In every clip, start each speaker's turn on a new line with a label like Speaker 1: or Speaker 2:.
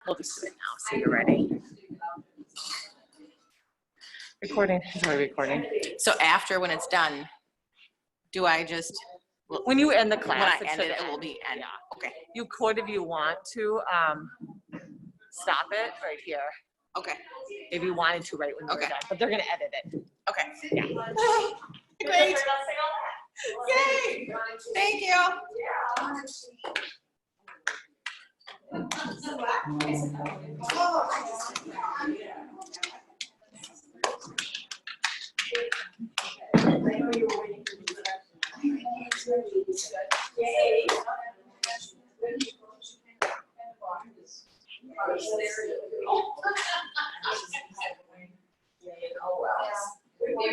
Speaker 1: We'll just do it now so you're ready. Recording. Sorry, recording.
Speaker 2: So after, when it's done, do I just,
Speaker 1: When you end the
Speaker 2: when
Speaker 1: class,
Speaker 2: I end it, it will be end?
Speaker 1: Yeah.
Speaker 2: Okay.
Speaker 1: You could, if you want to, stop it right here.
Speaker 2: Okay.
Speaker 1: If you wanted to, right when you're done. But they're gonna edit it.
Speaker 2: Okay.
Speaker 1: Yeah.
Speaker 2: Great. Yay. Thank you.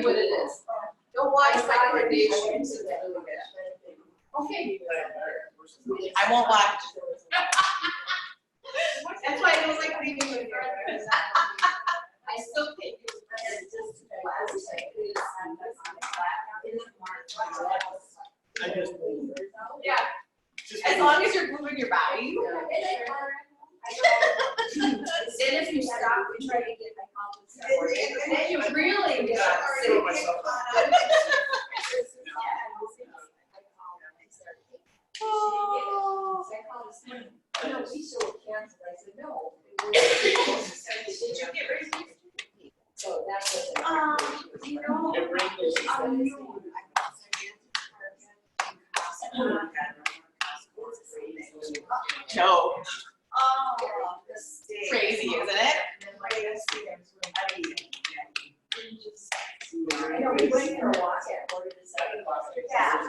Speaker 3: What it is. Don't watch recommendations. Okay.
Speaker 2: I won't watch.
Speaker 3: That's why I don't like reading with friends. I still think it's yeah. As long as you're moving your body. Then if you stop, we try to get my confidence. And then you really get Did you get raised? So that's
Speaker 2: No. Crazy, isn't it?
Speaker 3: I know we went for a walk at 4 to 7. Yeah.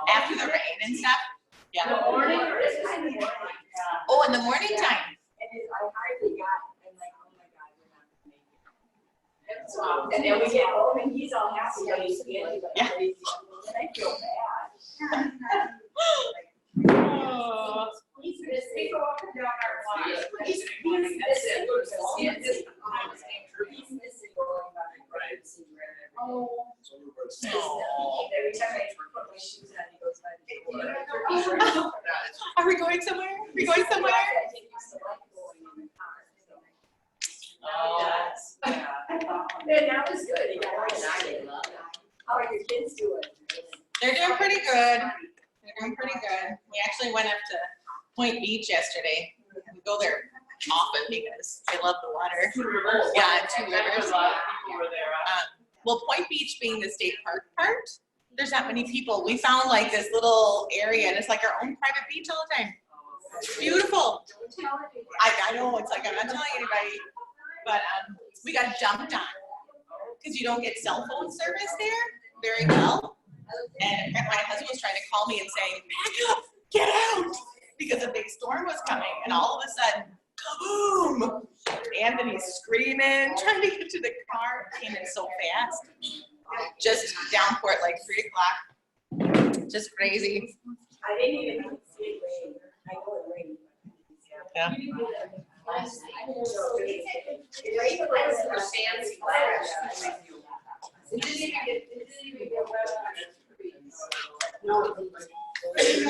Speaker 2: After the rain and stuff? Yeah. Oh, in the morning time.
Speaker 3: And then we get home and he's all happy that he's getting
Speaker 2: Yeah.
Speaker 3: I feel bad.
Speaker 2: Oh.
Speaker 3: He's missing. We go up and down our block. He's missing. He's missing going on the right. Oh. Every time I put my shoes on, he goes by the door.
Speaker 2: Are we going somewhere? Are we going somewhere?
Speaker 3: Oh, yeah. And that was good. He got excited. How are your kids doing?
Speaker 2: They're doing pretty good. They're doing pretty good. We actually went up to Point Beach yesterday. We go there often because I love the water. Yeah, and 2 rivers. Well, Point Beach being the state park part, there's not many people. We found like this little area and it's like our own private beach all the time. It's beautiful. I know, it's like I'm not telling anybody, but we got jumped on because you don't get cell phone service there very well. And my husband was trying to call me and saying, back up, get out, because a big storm was coming. And all of a sudden, kaboom! Anthony's screaming, trying to get to the car. It came in so fast. Just downpour at like 3 o'clock. Just crazy.
Speaker 3: I didn't even see it rain. I know it rained.
Speaker 2: Yeah.
Speaker 3: It rained a fancy flash. It didn't even get wet on the trees. No.
Speaker 2: But it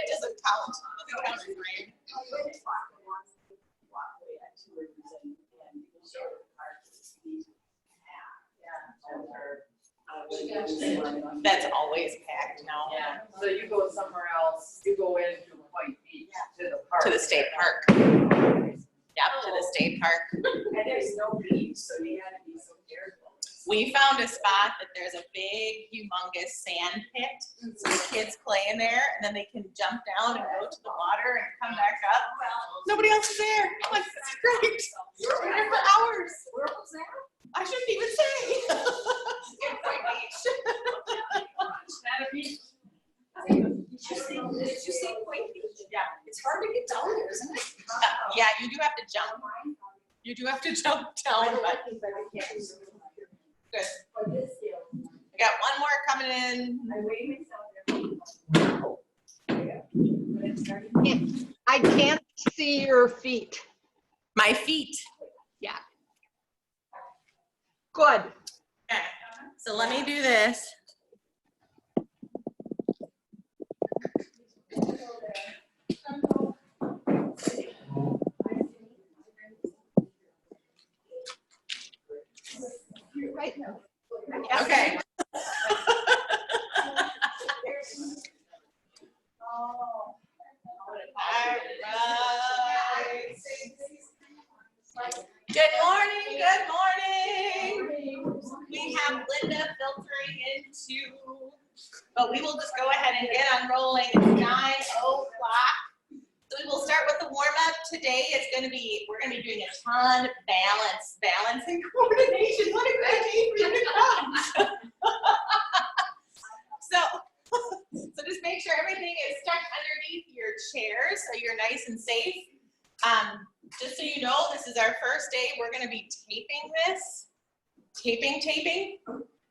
Speaker 2: doesn't count. It doesn't count as rain. That's always packed now.
Speaker 4: Yeah, so you go somewhere else, you go into Point Beach, to the park.
Speaker 2: To the state park. Yep, to the state park.
Speaker 3: And there's no beach, so you had to be so careful.
Speaker 2: We found a spot that there's a big, humongous sand pit. So the kids play in there, and then they can jump down and go to the water and come back up. Nobody else is there. I'm like, this is great. We're here for hours.
Speaker 3: Where was that?
Speaker 2: I shouldn't even say. In Point Beach.
Speaker 3: Did you see Point Beach? Yeah. It's hard to get down there, isn't it?
Speaker 2: Yeah, you do have to jump. You do have to jump down, but good. We got one more coming in.
Speaker 3: I weighed myself there.
Speaker 5: I can't see your feet.
Speaker 2: My feet.
Speaker 5: Yeah. Good.
Speaker 2: Okay. So let me do this.
Speaker 5: Right.
Speaker 2: Okay. Alright. Good morning, good morning. We have Linda filtering into, but we will just go ahead and get on rolling. It's 9:00. So we will start with the warm up. Today is going to be, we're going to be doing a ton of balance and coordination. What a great day for you to come. So just make sure everything is stuck underneath your chair so you're nice and safe. Just so you know, this is our first day. We're going to be taping this. Taping.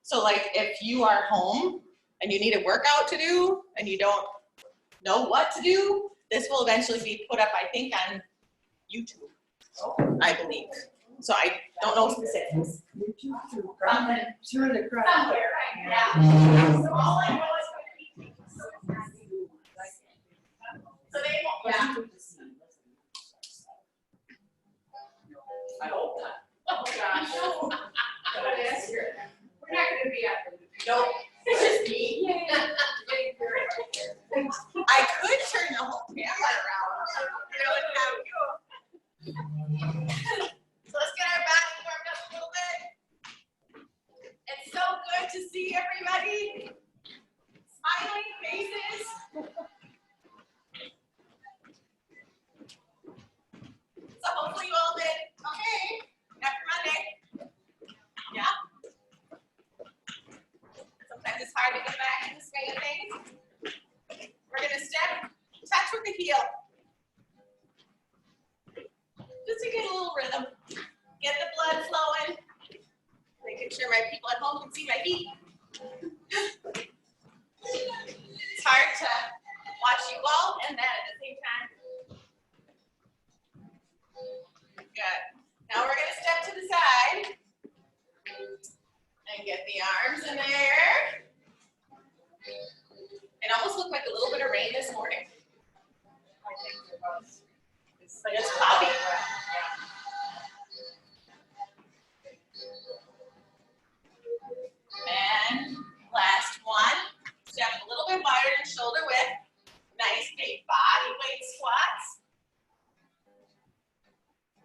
Speaker 2: So like if you are home and you need a workout to do and you don't know what to do, this will eventually be put up, I think, on YouTube, I believe. So I don't know specifics. Somewhere. Yeah. All I know is so they won't. Yeah.
Speaker 4: I hope not. Oh, gosh. But that's here. We're not gonna be at the.
Speaker 2: Nope. It's just me. I could turn the whole camera around. So let's get our bodies warmed up a little bit. It's so good to see everybody. Smiling faces. So hopefully you all did okay after Monday. Yeah. Sometimes it's hard to get back in the swing of things. We're gonna touch with the heel. Just to get a little rhythm. Get the blood flowing. Making sure my people at home can see my feet. It's hard to watch you all and that at the same time. Good. Now we're gonna step to the side and get the arms in there. It almost looked like a little bit of rain this morning. But it's cloudy. And last one. Step a little bit wider than shoulder width. Nice big body weight squats.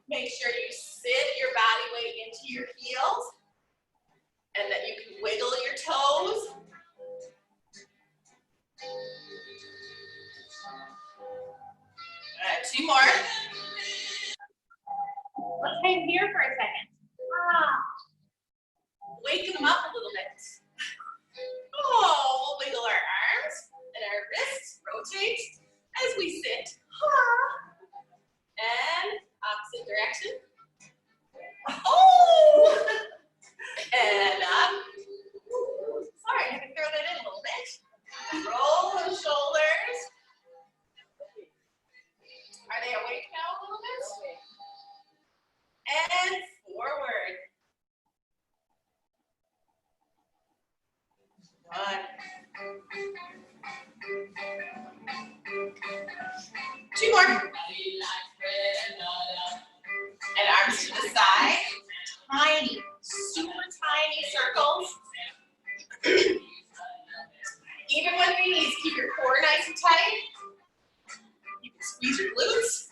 Speaker 2: Make sure you sit your body weight into your heels and that you can wiggle your toes. All right, 2 more. Let's hang here for a second. Waken them up a little bit. Oh, we'll wiggle our arms and our wrists, rotate as we sit. And opposite direction. Oh! And up. Sorry, I had to throw that in a little bit. Roll the shoulders. Are they awake now a little bit? And forward. 1. 2 more. And arms to the side. Tiny, super tiny circles. Even with these, keep your core nice and tight. You can squeeze your glutes.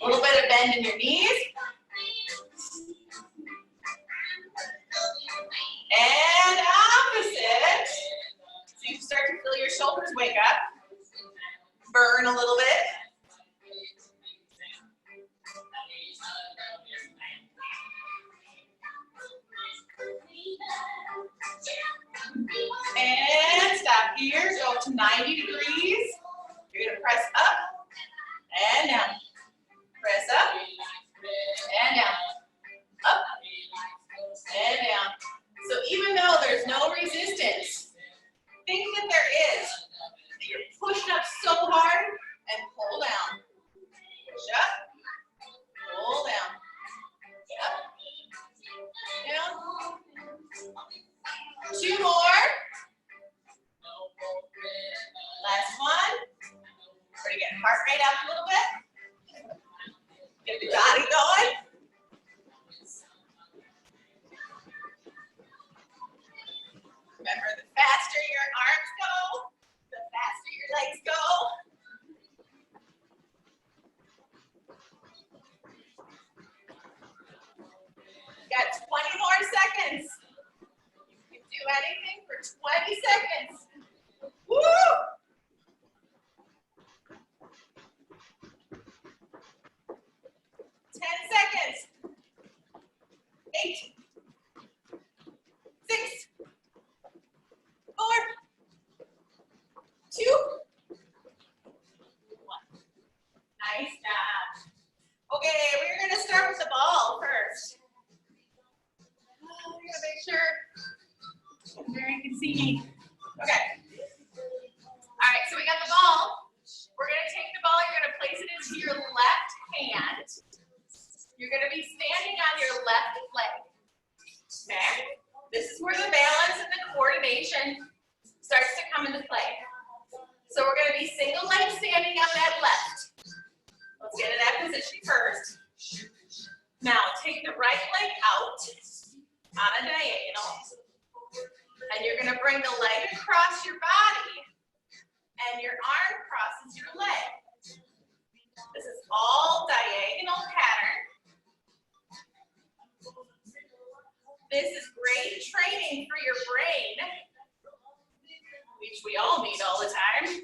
Speaker 2: A little bit of bend in your knees. And opposite. So you start to feel your shoulders wake up. Burn a little bit. And stop here, go to 90 degrees. You're gonna press up and down. Press up and down. Up and down. So even though there's no resistance, think that there is. That you're pushing up so hard on. Everybody get heart rate up a little bit. Get the body going. Remember, the faster your arms go, the faster your legs go. Got 20 more seconds. You can do anything for 20 seconds. Woo! 10 seconds. 8, 6, 4, 2, 1. Nice job. Okay, we're going to start with the ball first. I'm going to make sure Mary can see me. Okay. All right, so we got the ball. We're going to take the ball, you're going to place it into your left hand. You're going to be standing on your left leg. Okay? This is where the balance and the coordination starts to come into play. So we're going to be single leg standing on that left. Let's get to that position first. Now take the right leg out on a diagonal. And you're going to bring the leg across your body. And your arm crosses your leg. This is all diagonal pattern. This is great training for your brain, which we all need all the time.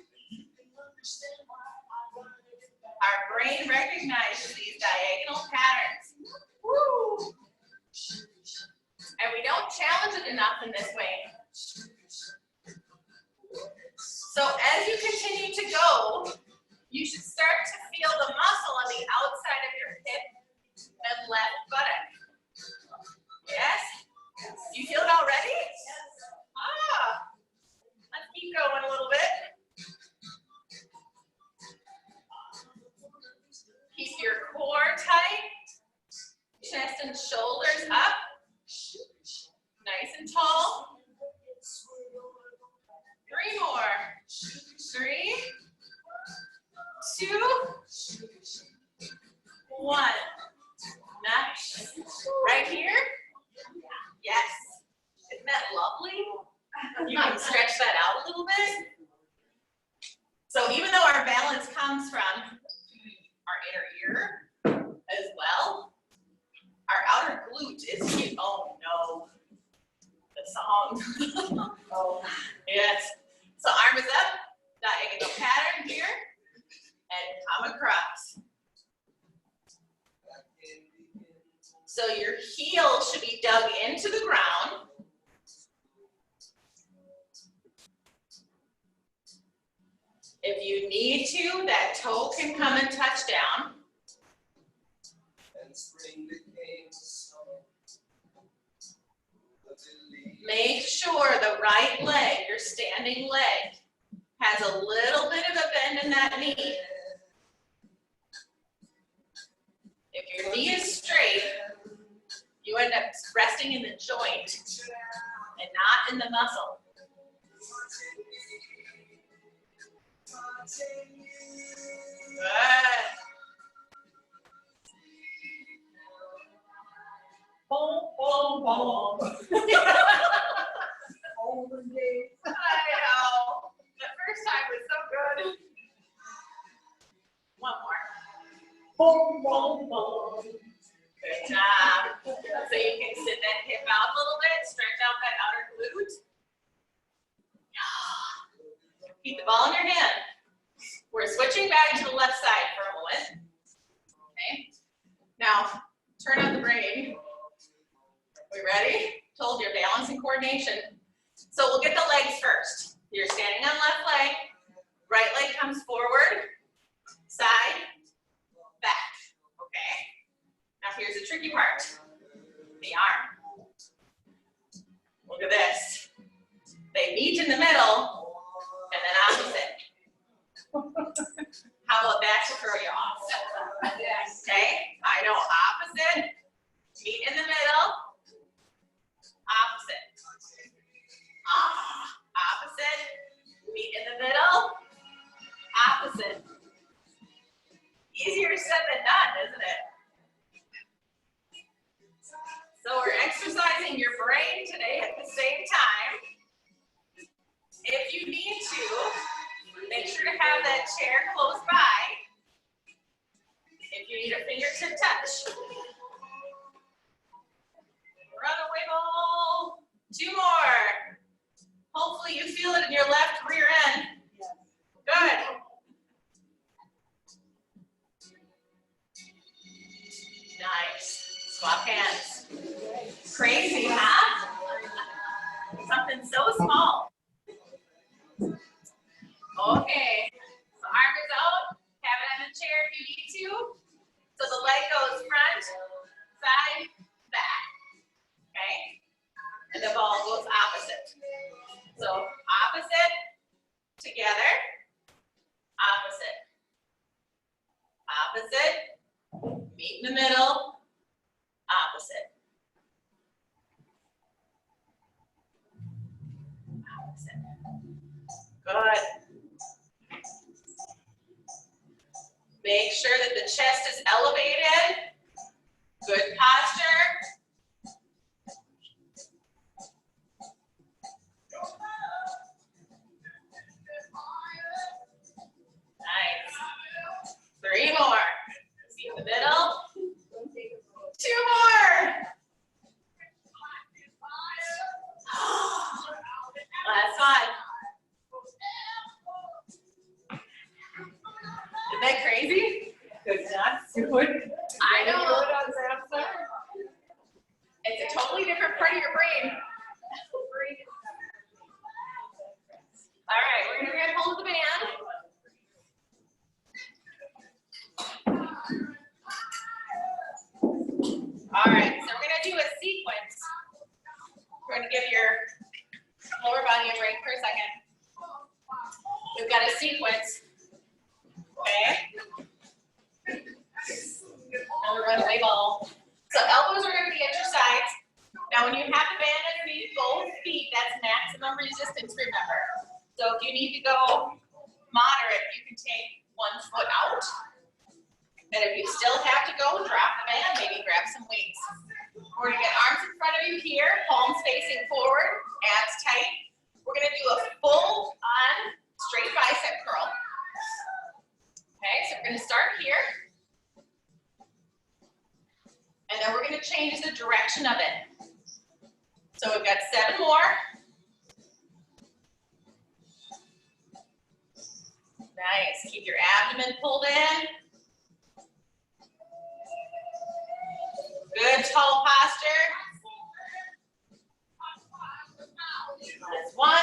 Speaker 2: Our brain recognizes these diagonal patterns. Woo! And we don't challenge it enough in this way. So as you continue to go, you should start to feel the muscle on the outside of your hip and left buttock. Yes? You feel it already? Ah! Let's keep going a little bit. Keep your core tight. Chest and shoulders up. Nice and tall. 3 more. 3, 2, 1. Nice. Right here? Yes. Isn't that lovely? You can stretch that out a little bit. So even though our balance comes from our inner ear as well, our outer glute is cute. Oh no. The song. Oh. Yes. So arm is up, diagonal pattern here, and come across. So your heel should be dug into the ground. If you need to, that toe can come and touch down. Make sure the right leg, your standing leg, has a little bit of a bend in that knee. If your knee is straight, you end up resting in the joint and not in the muscle. Good. Boom, boom, boom.
Speaker 5: Olden days.
Speaker 2: I know. The first time was so good. One more.
Speaker 5: Boom, boom, boom.
Speaker 2: Good job. So you can sit that hip out a little bit, stretch out that outer glute. Keep the ball in your hand. We're switching back to the left side for a moment. Okay. Now, turn on the brain. We ready? Told you, balance and coordination. So we'll get the legs first. You're standing on left leg. Right leg comes forward. Side. Back. Okay. Now here's the tricky part. The arm. Look at this. They meet in the middle and then opposite. How about that to throw you off? Okay, I know opposite, meet in the middle, opposite. Opposite, meet in the middle, Easier said than done, isn't it? So we're exercising your brain today at the same time. If you need to, make sure to have that chair close by. If you need a fingertip touch. Run a wiggle. 2 more. Hopefully you feel it in your left rear end. Good. Nice. Swap hands. Crazy, huh? Something so small. Okay. So arm is out. Have it on the chair if you need to. So the leg goes front, side, back. Okay? And the ball goes opposite. So opposite, together, opposite. Opposite, meet in the middle, opposite. Opposite. Good. Make sure that the chest is elevated. Good posture. Nice. 3 more. See in the middle. 2 more. Last one. Isn't that crazy?
Speaker 1: Good job, Stuart.
Speaker 2: I know. It's a totally different part of your brain. All right, we're gonna grab hold of the band. All right, so we're gonna do a sequence. We're gonna give your lower body a break for a second. We've got a sequence. Okay. Now we run away ball. So elbows are going to be at your sides. Now when you have the band underneath both feet, that's maximum resistance, remember. So if you need to go moderate, you can take 1 foot out. And if you still have to go, drop the band, maybe grab some weights. We're going to get arms in front of you here, palms facing forward, abs tight. We're going to do a full on straight bicep curl. Okay, so we're going to start here. And then we're going to change the direction of it. So we've got 7 more. Nice. Keep your abdomen pulled in. Good tall posture. That's 1.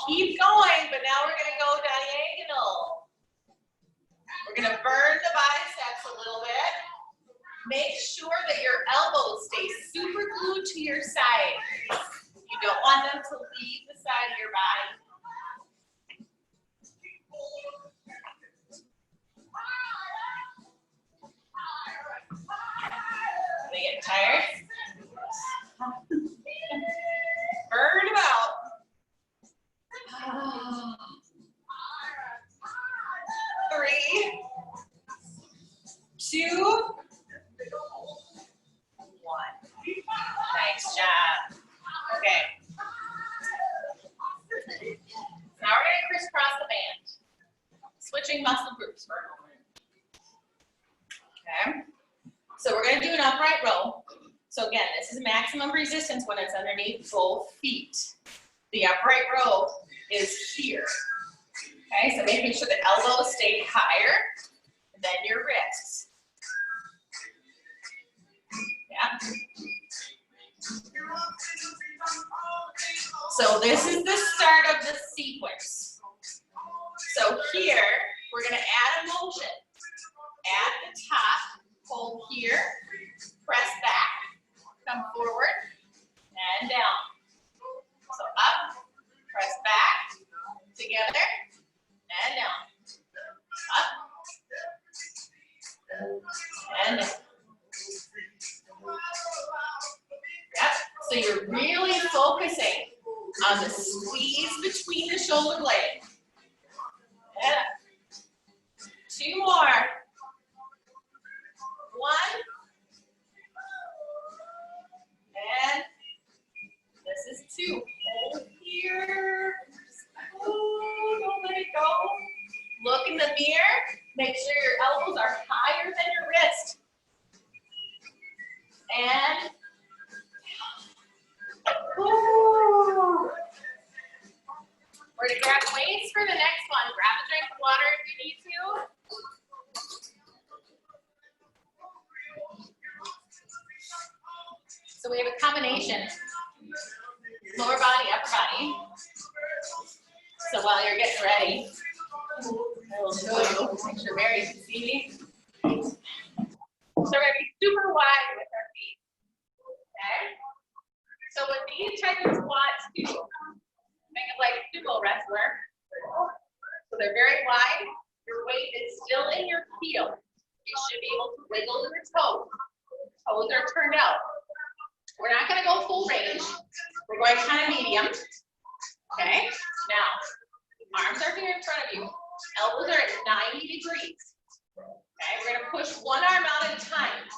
Speaker 2: Keep going, but now we're going to go diagonal. We're going to burn the biceps a little bit. Make sure that your elbows stay super glued to your side. You don't want them to leave the side of your body. They get tired? Burn them out. 3, 2, 1. Nice job. Okay. Now we're going to crisscross the band. Switching muscle groups for a moment. Okay. So we're going to do an upright row. So again, this is maximum resistance when it's underneath both feet. The upright row is here. Okay, so making sure the elbows stay higher than your wrists. Yeah. So this is the start of the sequence. So here, we're going to add a motion. At the top, hold here, press back, come forward, and down. So up, press back, together, and down. Up, and down. Yep, so you're really focusing on the squeeze between the shoulder blades. Yeah. 2 more. the mirror, make sure your elbows are higher than your wrist. And ooh. We're gonna grab weights for the next one. Grab a drink of water if you need to. So we have a combination, lower body, upper body. So while you're getting ready, I will show you, make sure Mary can see me. So we're gonna be super wide with our feet, okay? So with these type of squats too, think of like a sumo wrestler. So they're very wide, your weight is still in your heel. You should be able to wiggle your toes. Toes are turned out. We're not gonna go full range. We're going kind of medium, okay? Now, arms are here in front of you. Elbows are at 90 degrees. Okay, we're gonna push one arm out at a time.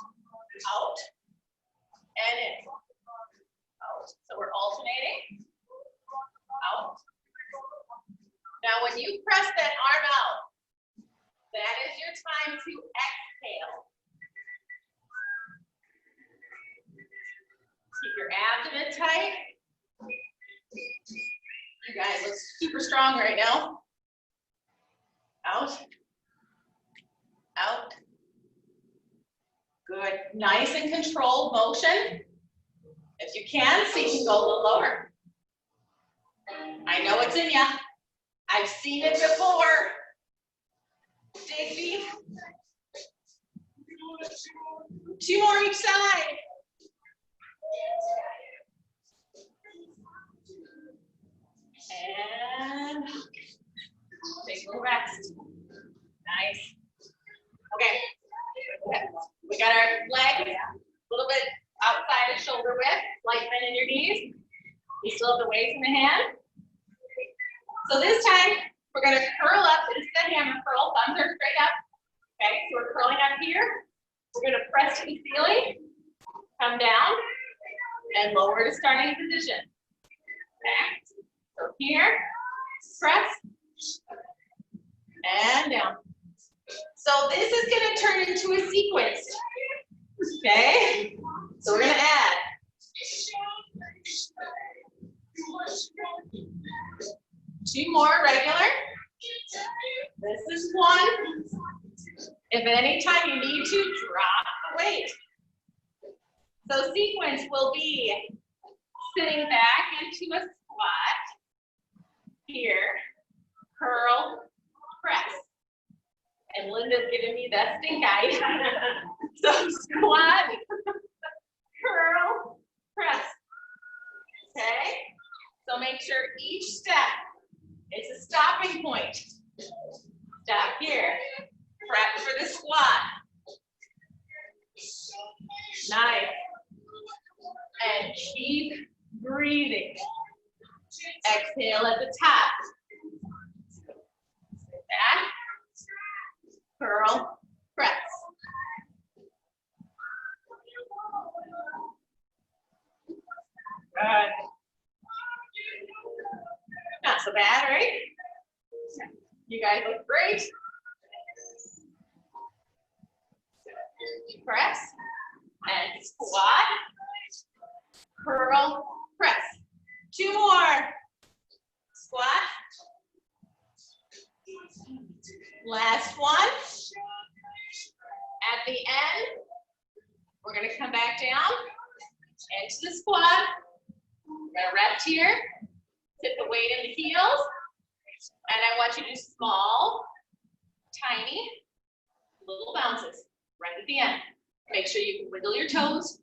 Speaker 2: Out and in. Out. So we're alternating. Out. Now when you press that arm out, that is your time to exhale. Keep your abdomen tight. You guys look super strong right now. Out. Out. Good. Nice and controlled motion. If you can, so you can go a little lower. I know it's in ya. I've seen it before. Dig deep. 2 more each side. And take a rest. Nice. Okay. We got our legs a little bit outside of shoulder width, light bend in your knees. You still have the weights in the hand. So this time, we're going to curl up instead of hammer curl. Thumbs are straight up. Okay, so we're curling up here. We're going to press to the ceiling, come down, and lower to starting position. Okay, so here, press, and down. So this is going to turn into a sequence. Okay, so we're going to add. Two more regular. This is one. If at any time you need to, drop the weight. So sequence will be sitting back into a squat. Here, curl, press. And Linda's giving me that stink eye. So squat, curl, press. Okay? So make sure each step is a stopping point. Stop here. Prep for the squat. Nice. And keep breathing. Exhale at the top. Back. Curl. Press. Good. Not so bad, right? You guys look great. Press and squat, curl, press. 2 more. Squat. Last one. At the end, we're going to come back down into the squat. We're going to rest here. Sit the weight in the heels. And I want you to do small, tiny, little bounces right at the end. Make sure you can wiggle your toes.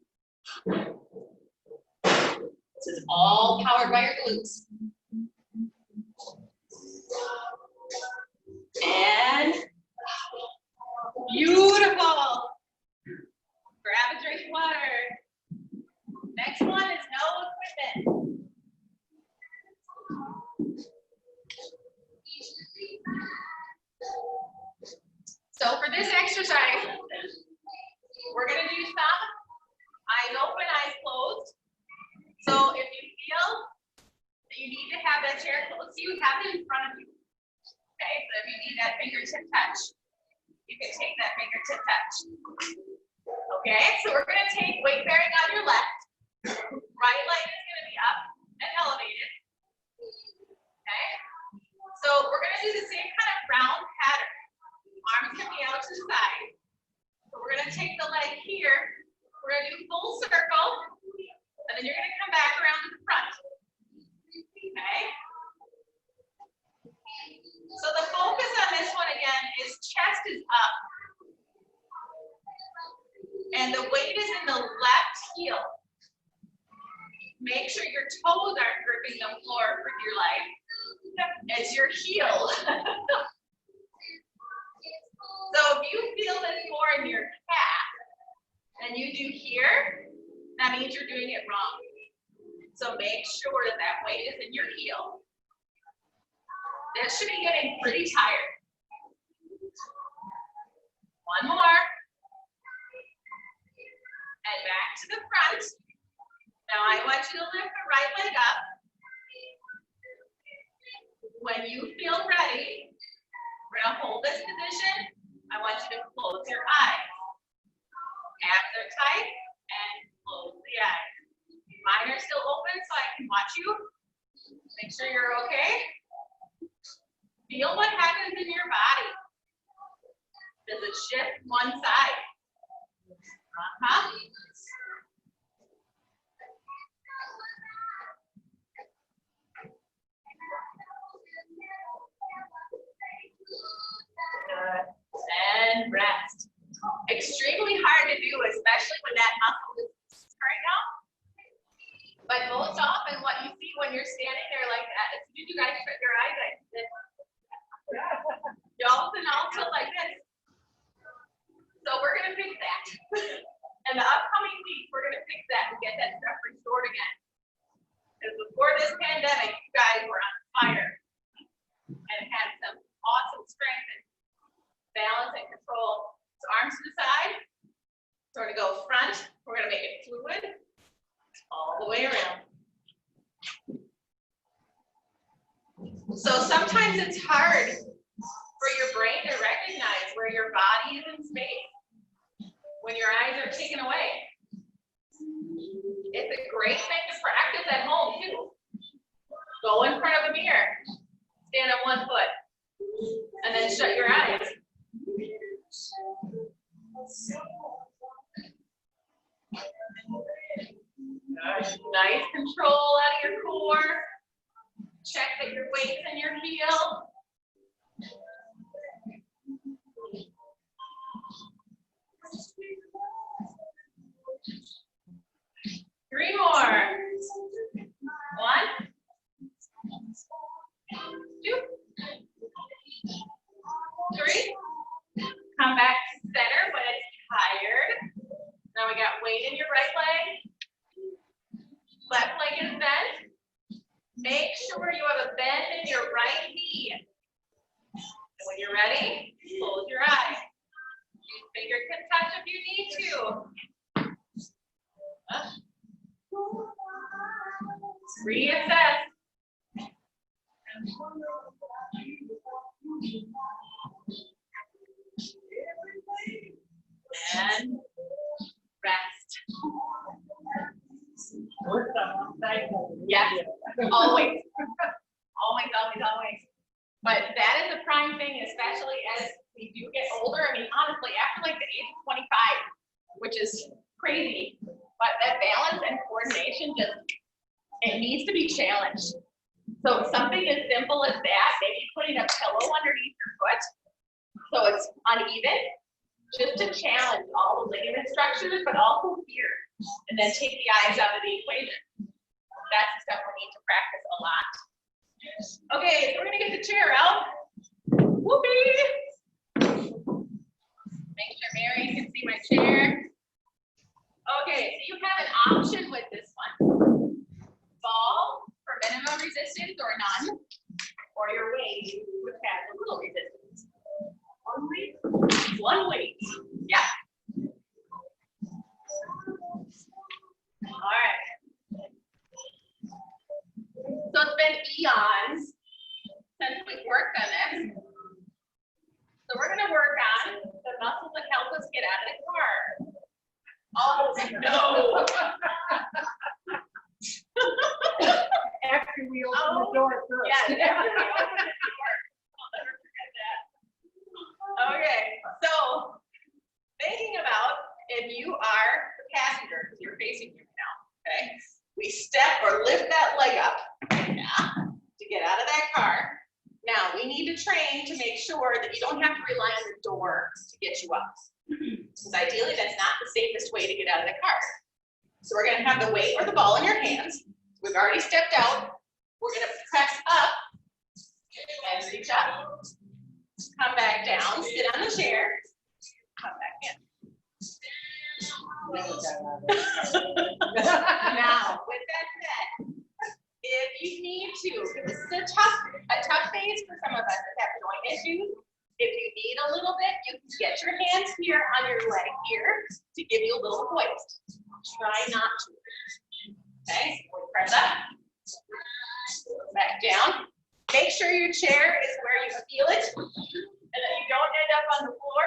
Speaker 2: This is all powered by your glutes. And beautiful. Grab a drink of water. Next one is no equipment. So for this exercise, we're going to do some eyes open, eyes closed. So if you feel that you need to have that chair close to you, have it in front of you. Okay, so if you need that fingertip touch, you can take that fingertip touch. Okay, so we're gonna take weight bearing on your left. Right leg is gonna be up and elevated. Okay, so we're gonna do the same kind of round pattern. Arms can be out to the side. So we're gonna take the leg here. We're gonna do full circle, and then you're gonna come back around to the front. Okay. So the focus on this one again is chest is up. And the weight is in the left heel. Make sure your toes aren't gripping the floor for your life. It's your heel. So if you feel this more in your calf than you do here, that means you're doing it wrong. So make sure that that weight is in your heel. This should be getting pretty tired. One more. And back to the front. Now I want you to lift the right leg up. When you feel ready, we're gonna hold this position. I want you to close your eyes. Abs are tight and close the eyes. Mine are still open so I can watch you. Make sure you're okay. Feel what happens in your body. Does it shift one side? Good. And rest. Extremely hard to do, especially when that muscle is right now. But most often what you see when you're standing there like that is you guys shut your eyes like this. Dolphin also like this. So we're gonna fix that. And the upcoming week, we're gonna fix that and get that stuff restored again. Because before this pandemic, you guys were on fire and had some awesome strength and balance and control. So arms to the side. So we're gonna go front. We're gonna make it fluid all the way around. So sometimes it's hard for your brain to recognize where your body is in space when your eyes are taken away. It's a great thing to practice at home too. Go in front of a mirror, stand on one foot, and then shut your eyes. Nice control out of your core. Check that your weight's in your heel. 3 more. 1, 2, 3. Come back to center when it's tired. Now we got weight in your right leg. Left leg is bent. Make sure you have a bend in your right knee. And when you're ready, close your eyes. Use fingertip touch if you need to. Reassess. And rest. Yes, always. Always. But that is a prime thing, especially as we do get older. I mean, honestly, after like the age of 25, which is crazy, but that balance and coordination it needs to be challenged. So something as simple as that, maybe putting a pillow underneath your foot so it's uneven, just to challenge all the ligament structures, but also here. And then take the eyes out of the equation. That's the stuff we need to practice a lot. Okay, so we're gonna get the chair out. Whoopee! Make sure Mary can see my chair. Okay, so you have an option with this one. Ball for minimum resistance or none, or your weight, which has a little resistance. One weight. Yeah. All right. So it's been eons since we've worked on this. So we're gonna work on the muscles that help us get out of the car. Oh, no.
Speaker 5: After we open the door first.
Speaker 2: Yes, after we open the door. I'll never forget that. Okay, so thinking about if you are the passenger, because you're facing me now, okay? We step or lift that leg up, yeah, to get out of that car. Now, we need to train to make sure that you don't have to rely on the door to get you up. Because ideally, that's not the safest way to get out of the car. So we're gonna have the weight or the ball in your hands. We've already stepped out. We're gonna press up and reach up. Come back down, sit on the chair, come back in. Now, with that said, if you need to, because this is a tough phase for some of us that have joint issues. If you need a little bit, you can get your hands here on your leg here to give you a little hoist. Try not to. Okay, press up, back down. Make sure your chair is where you feel it and that you don't end up on the floor.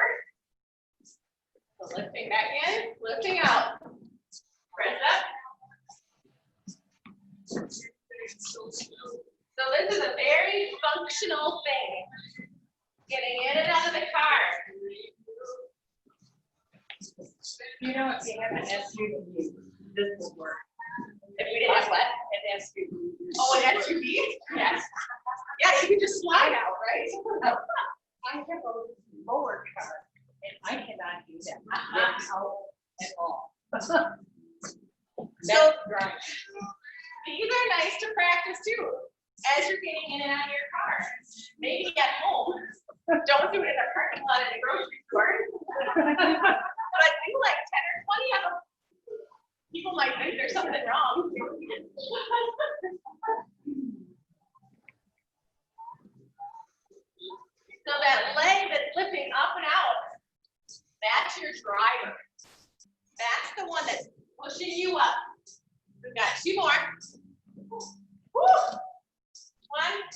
Speaker 2: So lifting back in, lifting out. Press up. So this is a very functional thing. Getting in and out of the car.
Speaker 5: You know, if you have an SUV, this will work.
Speaker 2: If you didn't have what?
Speaker 5: An SUV.
Speaker 2: Oh, an SUV? Yes. Yeah, you can just slide out, right?
Speaker 5: I have a lower car, and I cannot do that. Out at all.
Speaker 2: So
Speaker 5: That's right.
Speaker 2: these are nice to practice too, as you're getting in and out of your car. Maybe at home. Don't do it in a parking lot at a grocery store. But do like 10 or 20 of them. People might think there's something wrong. So that leg that's lifting up and out, that's your driver. That's the one that's pushing you up. We've got 2 more. Woo. 1,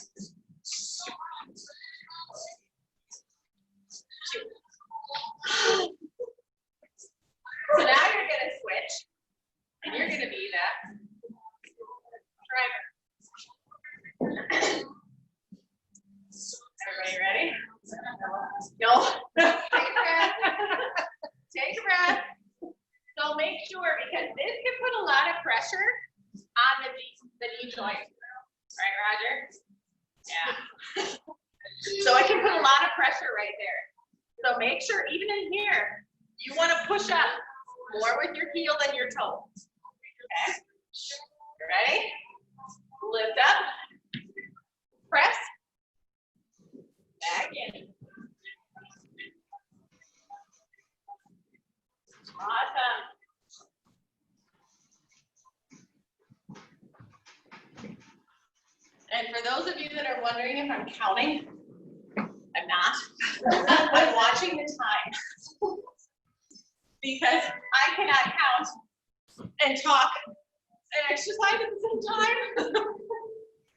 Speaker 2: 2. So now you're gonna switch, and you're gonna be that driver. Everybody ready? No. Take a breath. Take a breath. So make sure, because this can put a lot of pressure on the knee joint. Right, Roger? Yeah. So it can put a lot of pressure right there. So make sure, even in here, you want to push up more with your heel than your toe. Okay? You ready? Lift up. Press. Back in. Awesome. And for those of you that are wondering if I'm counting, I'm not. I'm watching the time. Because I cannot count and talk and exercise at the same time.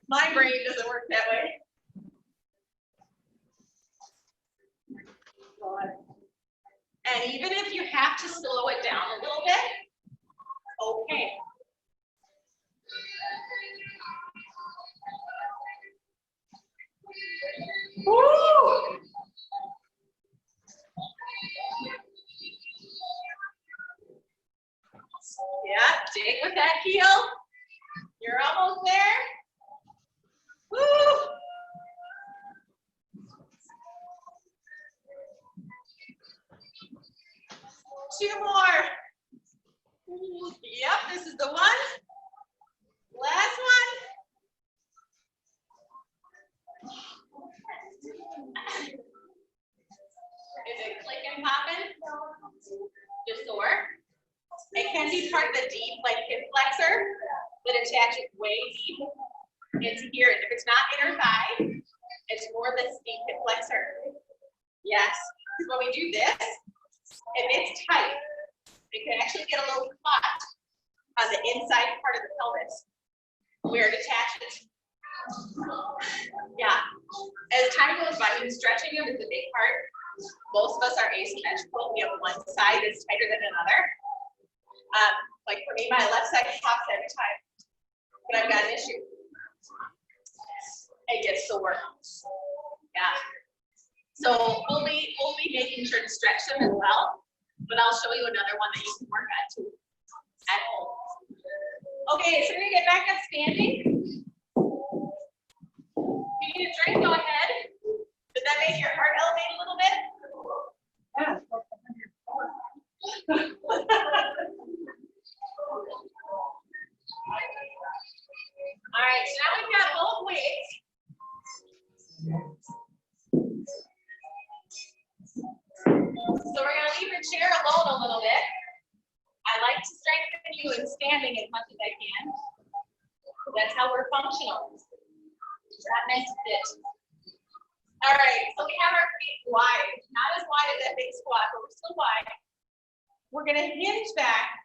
Speaker 2: My brain doesn't work that way. And even if you have to slow it down a little bit, okay. Woo! Yeah, dig with that heel. You're almost there. Woo! 2 more. Yep, this is the one. Last one. Is it clicking, popping? Just sore? It can be part of the deep, like hip flexor, that attaches way deep into here. If it's not inner thigh, it's more the deep hip flexor. Yes, because when we do this, if it's tight, it can actually get a little caught on the inside part of the pelvis where it attaches. Yeah. As time goes by, stretching them is a big part. Most of us are asymmetrical. We have one side that's tighter than another. Like for me, my left side pops every time, but I've got an issue. It gets sore. Yeah. So we'll be making sure to stretch them as well, but I'll show you another one that you can work at too at home. Okay, so we're gonna get back up standing. If you need a drink, go ahead. Did that make your heart elevate a little bit?
Speaker 5: Yeah.
Speaker 2: All right, so now we've got both weights. So we're gonna leave your chair alone a little bit. I like to strengthen you in standing as much as I can. That's how we're functional. That nice fit. All right, so we have our feet wide, not as wide as that big squat, but we're still wide. We're gonna hinge back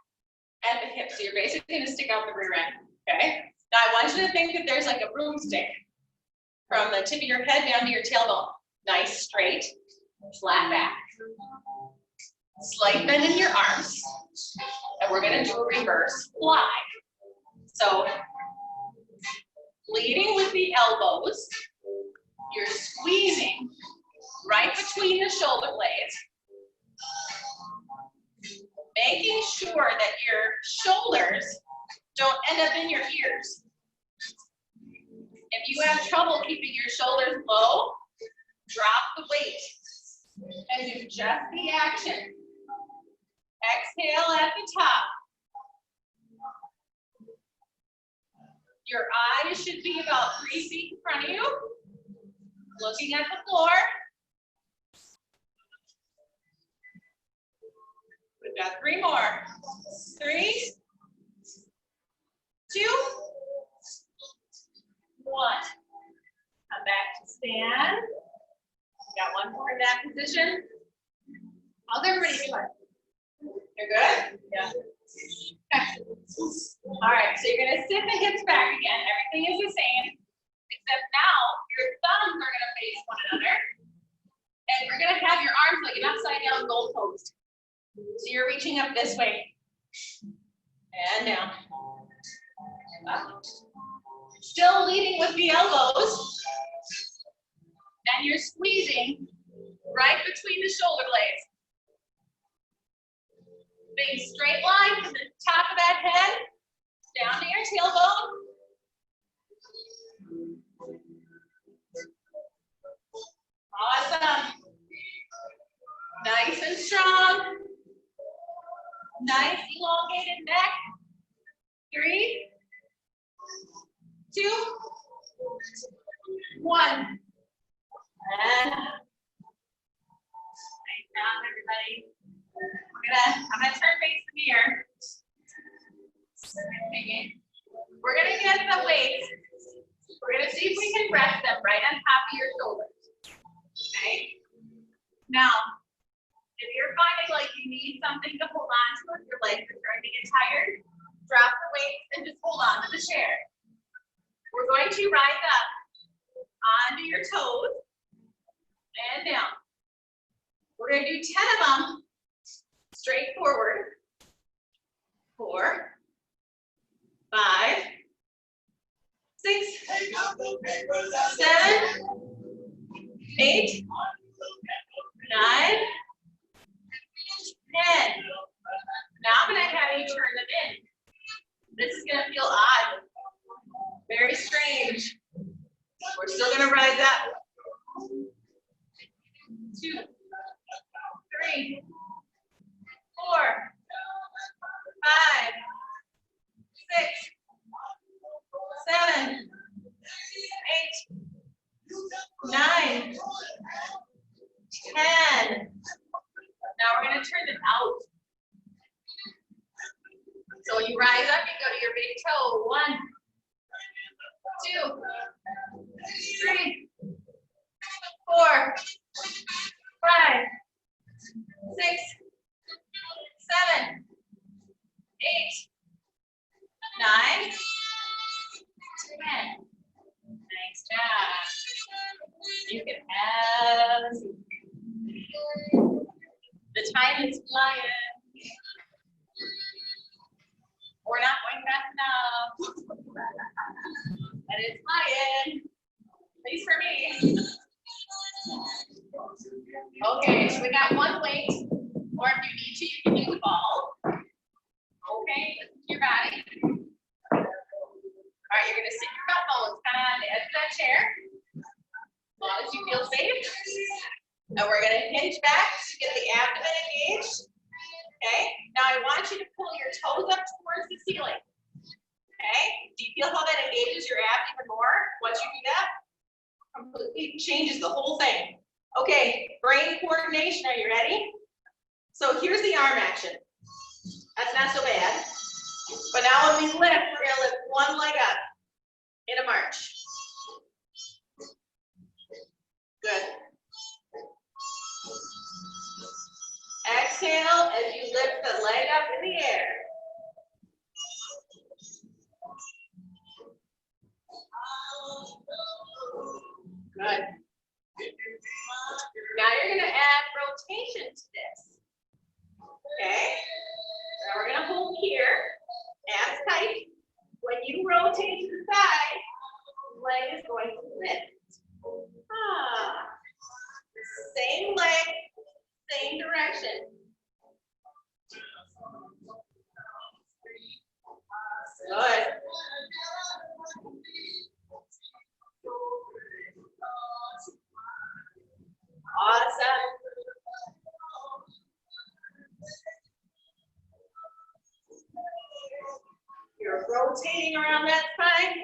Speaker 2: at the hips. So you're basically gonna stick out the rear end, okay? Now I want you to think that there's like a broomstick from the tip of your head down to your tailbone. Nice, straight, flat back. Slight bend in your arms. And we're gonna do a reverse fly. So leading with the elbows, you're squeezing right between the shoulder blades, making sure that your shoulders don't end up in your ears. If you have trouble keeping your shoulders low, drop the weight and do just the action. Exhale at the top. Your eyes should be about 3 feet in front of you, looking at the floor. We've got 3 more. 3, 2, 1. Come back to stand. Got one more in that position. How's everybody doing? You're good? Yeah. Okay. All right, so you're gonna sit the hips back again. Everything is the same, except now your thumbs are gonna face one another. And we're gonna have your arms like an upside down goalpost. So you're reaching up this way. And down. Up. Still leading with the elbows. And you're squeezing right between the shoulder blades. Big straight line from the top of that head down to your tailbone. Awesome. Nice and strong. Nice elongated neck. 3, 2, 1. And nice job, everybody. I'm gonna turn face the mirror. We're gonna get the weights. We're gonna see if we can rest them right on top of your shoulders. Okay? Now, if you're finding like you need something to hold on to, if your legs are starting to get tired, drop the weights and just hold on to the chair. We're going to rise up onto your toes and down. We're going to do 10 of them straight forward. 4, 5, 6, 7, 8, 9, 10. Now I'm going to have you turn them in. This is going to feel odd. Very strange. We're still going to rise up. 2, 3, 4, 5, 6, 7, 8, 9, 10. Now we're going to turn them out. So when you rise up, you go to your big toe. 1, 2, 3, 4, 5, 6, 7, 8, 9, 10. Nice job. You can have a seat. Time is flying. We're not going fast enough. And it's flying. At least for me. Okay, so we got one weight. Or if you need to, you can use the ball. Okay, listen to your body. All right, you're gonna sit your butt bones kind of on the edge of that chair. As long as you feel safe. And we're gonna hinge back to get the abdomen engaged. Okay, now I want you to pull your toes up towards the ceiling. Okay, do you feel how that engages your abs even more once you do that? Completely changes the whole thing. Okay, brain coordination, are you ready? So here's the arm action. That's not so bad. But now when we lift, we're gonna lift one leg up in a march. Good. Exhale as you lift the leg up in the air. Good. Now you're going to add rotation to this. Okay? Now we're going to hold here, abs tight. When you rotate to the side, the leg is going to lift. Same leg, same direction. Good. Awesome. You're rotating around that spine.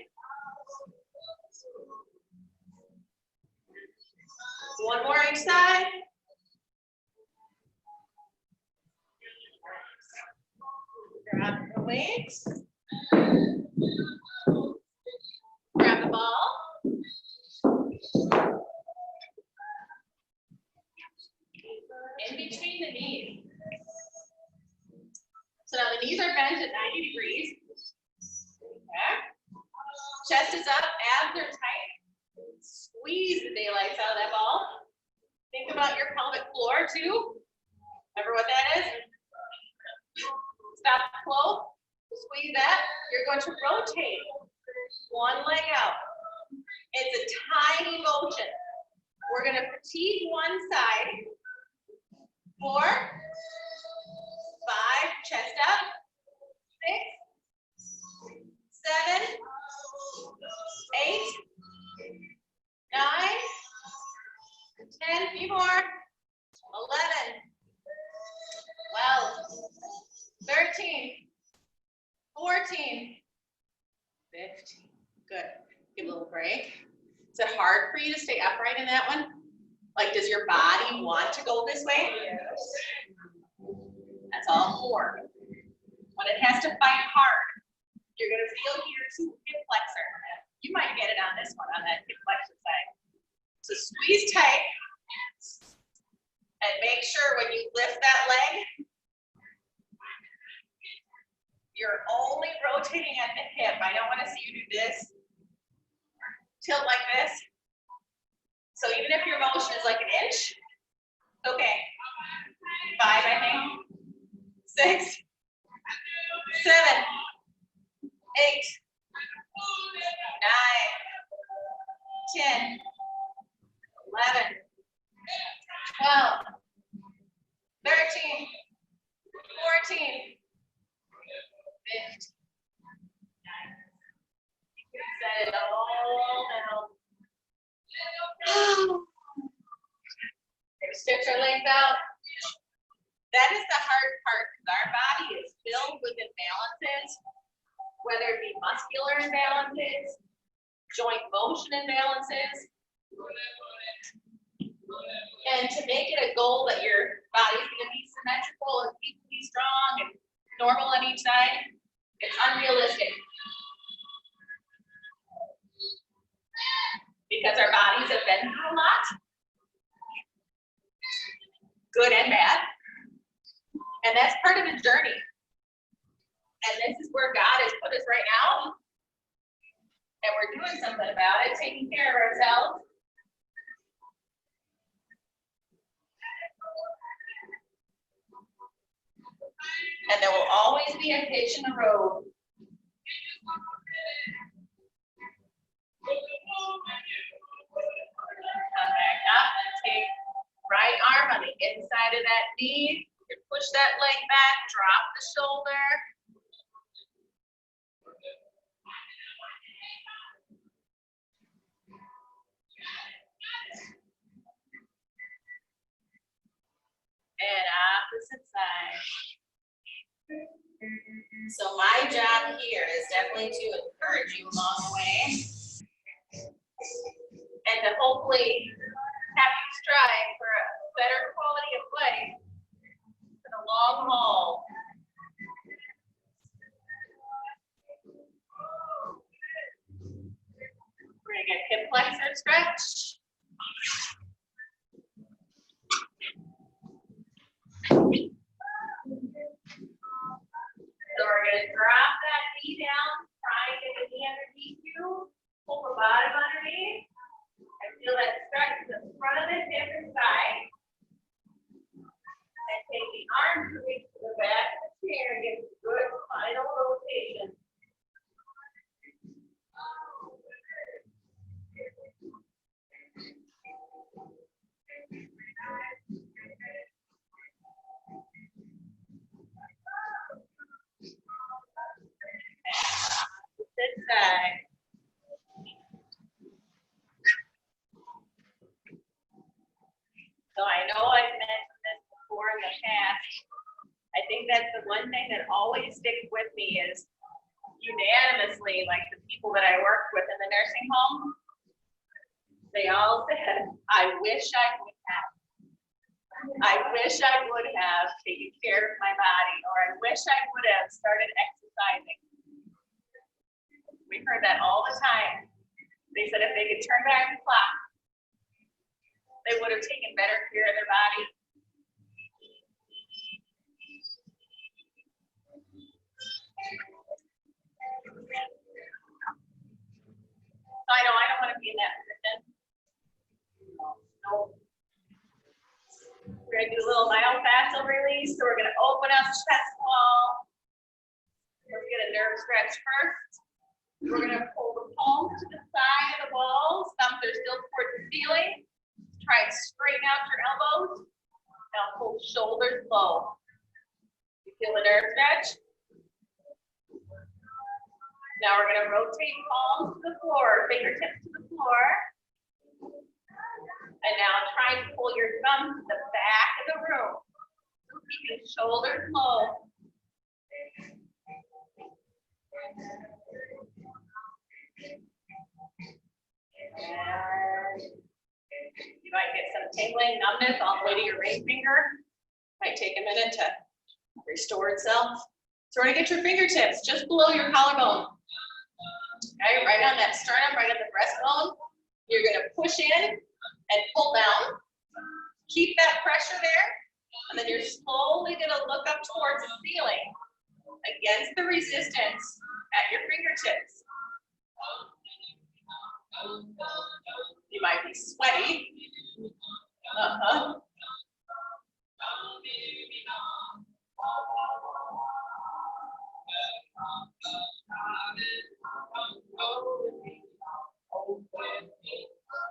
Speaker 2: One more each side. Grab the weights. Grab the ball. In between the knees. So now the knees are bent at 90 degrees. Okay. Chest is up, abs are tight. Squeeze the daylights out of that ball. Think about your pelvic floor too. Remember what that is? Stop the flow. Squeeze that. You're going to rotate one leg out. It's a tiny motion. We're going to fatigue one side. 4, 5, chest up. 6, 7, 8, 9, 10, few more. 11, 12, 13, 14, 15. Good. Give a little break. Is it hard for you to stay upright in that one? Like, does your body want to go this way? Yes. That's all 4. When it has to fight hard, you're going to feel here too, hip flexor. You might get it on this one, on that hip flexor side. So squeeze tight. And make sure when you lift that leg, you're only rotating at the hip. I don't want to see you do this. Tilt like this. So even if your motion is like an inch, okay. 5, I think. 6, 7, 8, 9, 10, 11, 12, 13, 14, 15. Set it all down. Stretch our legs out. That is the hard part because our body is filled with imbalances, whether it be muscular imbalances, joint motion imbalances. And to make it a goal that your body's going to be symmetrical and equally strong and normal on each side, it's unrealistic. Because our bodies have been through a lot, good and bad, and that's part of the journey. And this is where God has put us right now, and we're doing something about it, taking care of ourselves. be a hitch in the road. Come back up and take right arm on the inside of that knee. You push that leg back, drop the shoulder. And opposite side. So my job here is definitely to encourage you along the way. And to hopefully have you strive for a better quality of life for the long haul. We're gonna get hip flexor stretch. So we're gonna drop that knee down, try and get the knee underneath you, pull the bottom underneath, and feel that stretch to the front of the hip and side. And take the arms to reach to the back of the chair and get a good final rotation. This side. So I know I've mentioned this before in the past. I think that's the one thing that always sticks with me is unanimously, like the people that I worked with in the nursing home, they all said, I wish I would have. I wish I would have taken care of my body, or I wish I would have started exercising. We heard that all the time. They said if they could turn back the clock, they would have taken better care of their body. I know I don't want to be in that position. Nope. We're gonna do a little myofascial release. So we're gonna open up chest wall. Let's get a nerve stretch first. We're gonna pull the palms to the side of the wall. Thumbs are still towards the ceiling. Try and straighten out your elbows. Now pull shoulders low. You feel the nerve stretch? Now we're gonna rotate palms to the floor, fingertips to the floor. And now try and pull your thumbs to the back of the room. Keeping shoulders low. And you might get some tingling, numbness all the way to your ring finger. Might take a minute to restore itself. So we're gonna get your fingertips just below your collarbone. Okay, right on that sternum, right at the breastbone. You're gonna push in and pull down. Keep that pressure there. And then you're slowly gonna look up towards the ceiling against the resistance at your fingertips. You might be sweaty.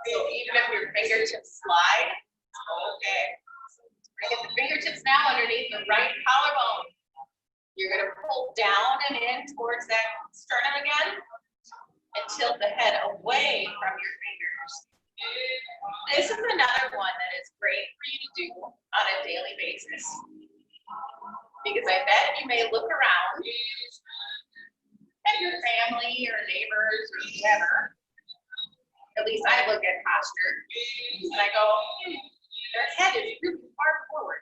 Speaker 2: So even if your fingertips slide, okay. Bring the fingertips now underneath the right collarbone. You're going to pull down and in towards that sternum again and tilt the head away from your fingers. This is another one that is great for you to do on a daily basis. Because I bet you may look around at your family or neighbors or whoever. At least I look at posture and I go, their head is really far forward.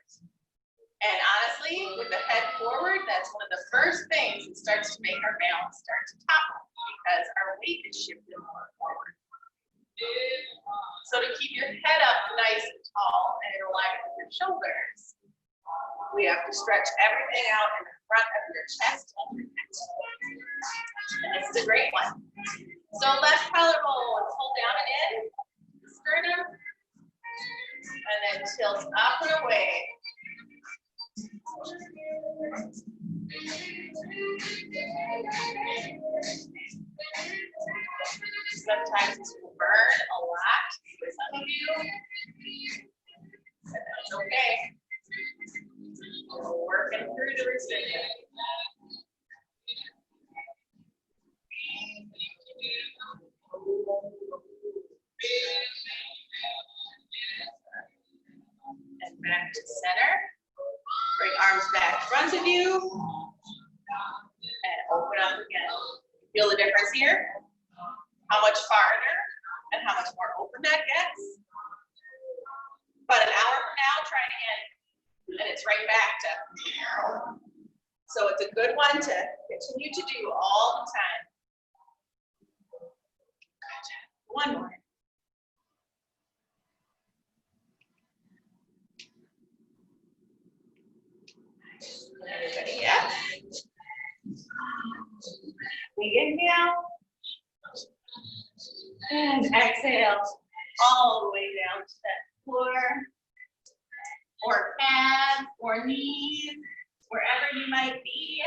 Speaker 2: And honestly, with the head forward, that's one of the first things that starts to make our balance start to topple because our weight is shifted more forward. So to keep your head up nice and tall and in alignment with your shoulders, we have to stretch everything out in the front of your chest and your neck. And this is a great one. So left collarbone, pull down and in, sternum, and then tilt up and away. sometimes this will burn a lot for some of you. But that's okay. We're working through the resistance. And back to center. Bring arms back in front of you. And open up again. Feel the difference here? How much farther and how much more open that gets? About an hour from now, try it again. And it's right back to. So it's a good one to continue to do all the time. Good. One more. Everybody, yeah? Big inhale. And exhale all the way down to that floor. Or calves, or knees, wherever you might be.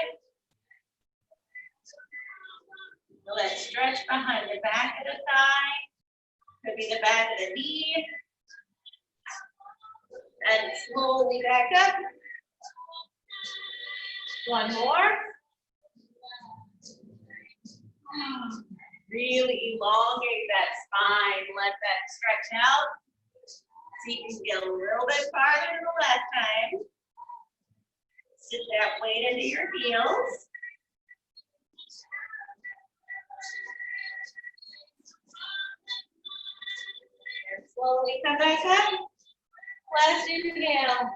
Speaker 2: Let's stretch behind the back of the thigh. Could be the back of the knee. And slowly back up. One more. Really elongate that spine. Let that stretch out. So you can get a little bit farther than the last time. Sit that weight into your heels. And slowly come back up. Last inhale.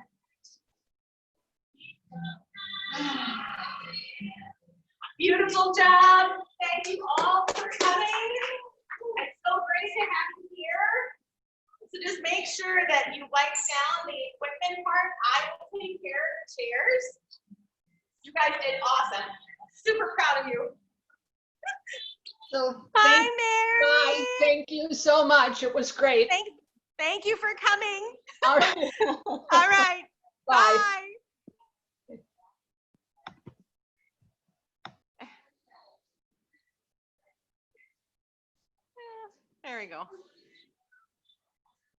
Speaker 2: Beautiful job. Thank you all for coming. It's so great to have you here. So just make sure that you wipe down the equipment part. I will take care of the chairs. You guys did awesome. Super proud of you.
Speaker 5: So
Speaker 6: Hi,
Speaker 5: thank,
Speaker 6: Mary.
Speaker 5: guys, thank you so much. It was great.
Speaker 6: Thank you for coming.
Speaker 5: All right.
Speaker 6: All right.
Speaker 5: Bye.
Speaker 6: Bye. There we go.